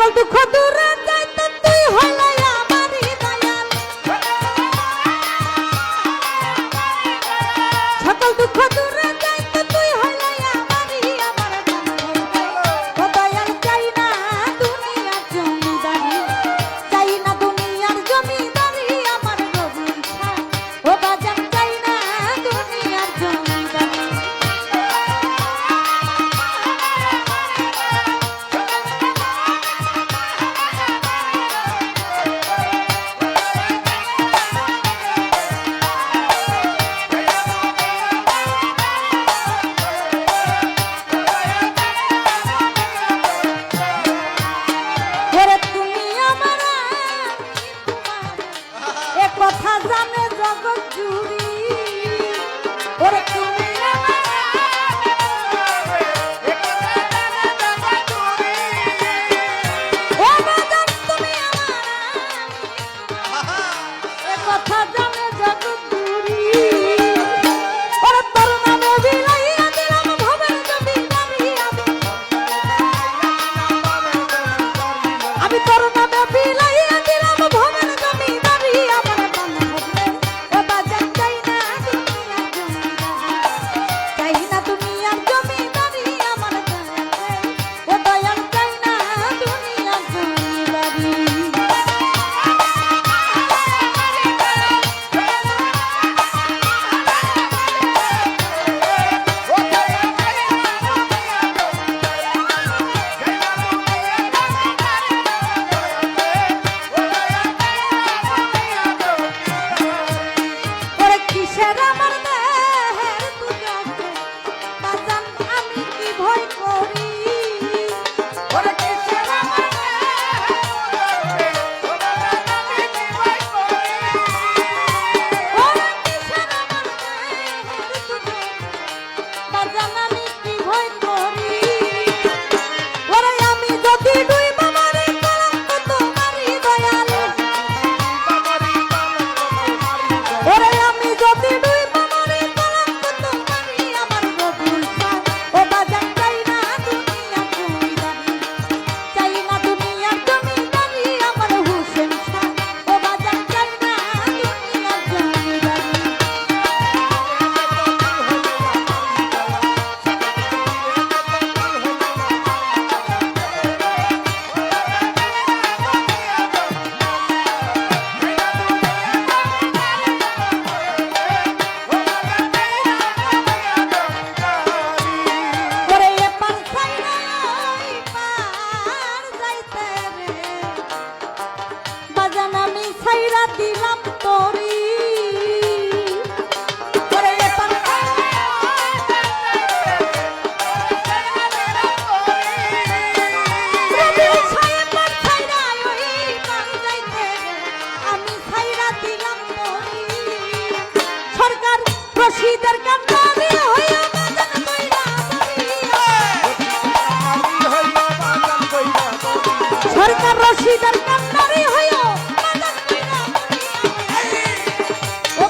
সকল দুঃখ দূরে যাইতে তুই হলাই আমারই দয়াল সকল দুঃখ দূরে যাইতে তুই হলাই আমারই আমার বন্ধু ও দয়াল চাই না দুনিয়ার জমিদারি চাই না দুনিয়ার জমিদারি আমার রবি ও বাজান চাই না দুনিয়ার জমিদারি কথা জানে জগৎ জুড়ি ওরে তুমি কথা জানে জগৎ জুড়ি ওরে তোর নামে বিলাইয়া দিলাম ভবের জমিদারি আমি তোর নামে বিলাইয়া দিলাম ভবের জমিদারি ছাইরা দিলাম তোরি আমি ছাইরা দিলাম তোরি সরকার রশিদের কান্নারি হইয়া সরকার রশিদের কান্নারি হইয়া ও